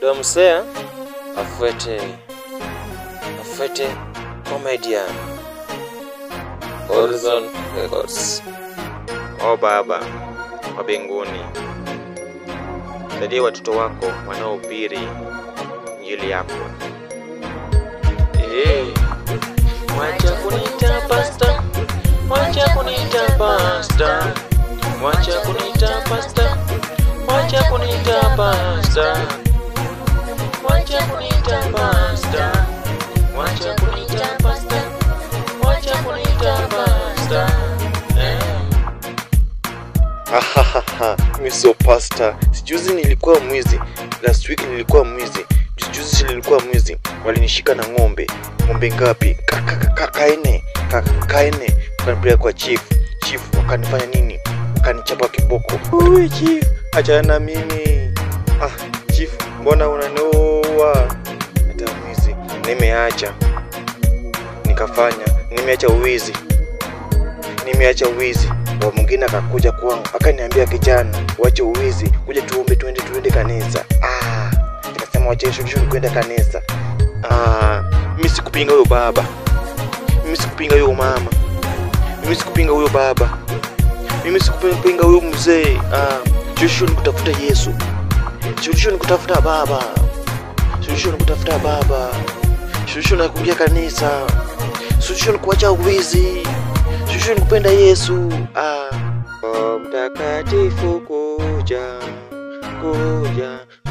Domsea Afwete Comedian Horizon Records. O Baba wa mbinguni, saidia watoto wako wanaohubiri injili yako. Wacha kunita pastor, wacha kunita pastor, wacha kunita pastor, wacha kunita pastor, wacha kunita pastor, wacha kunita pastor, wacha kunita pastor. Mimi sio pastor. Sijuzi nilikuwa mwizi. Last week nilikuwa mwizi. Juzi nilikuwa mwizi. Walinishika na ng'ombe. Ng'ombe ngapi? Kaene. Wakanipeleka kwa chief. Chief wakanifanya nini? Wakanichapa kiboko. Oi chief, achana na mimi. Chief, mbona unaniua? Hata mwizi. Nimeacha uwizi. Wa mwingine akakuja kwangu akaniambia, kijana, wacha uwizi, kuja tuende kanisa. Nikasema wacha shughuli kwenda kanisa. Mimi sikupinga huyo baba. Mimi sikupinga huyo mama. Mimi sikupinga huyo baba. Mimi sikupinga huyo mzee. Shughuli kutafuta Yesu. Shughuli kutafuta baba. Shughuli kuingia kanisa. Shughuli kuacha uwizi. Shughuli kupenda Yesu. Roho Mtakatifu kuja.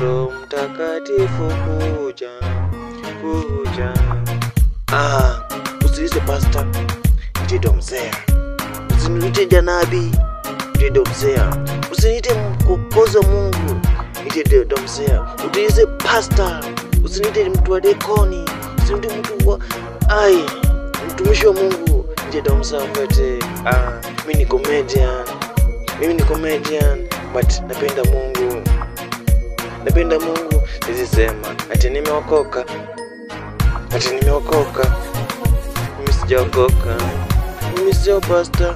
Roho Mtakatifu kuja. Usiniite pastor, niite Domsea. Usiniite janabi, niite Domsea. Usiniite mkokozi wa Mungu, niite Domsea. Usiniite pastor, usiniite mtu wa dekoni, usiniite mtu wa mtumishi wa Mungu, niite Domsea Afwete. Mimi ni comedian, but napenda Mungu. Nisisema ati nimeokoka. Mimi sijaokoka. Mimi sio pastor.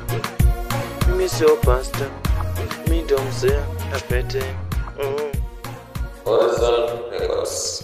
Mimi Domsea Afwete. Horizon Records.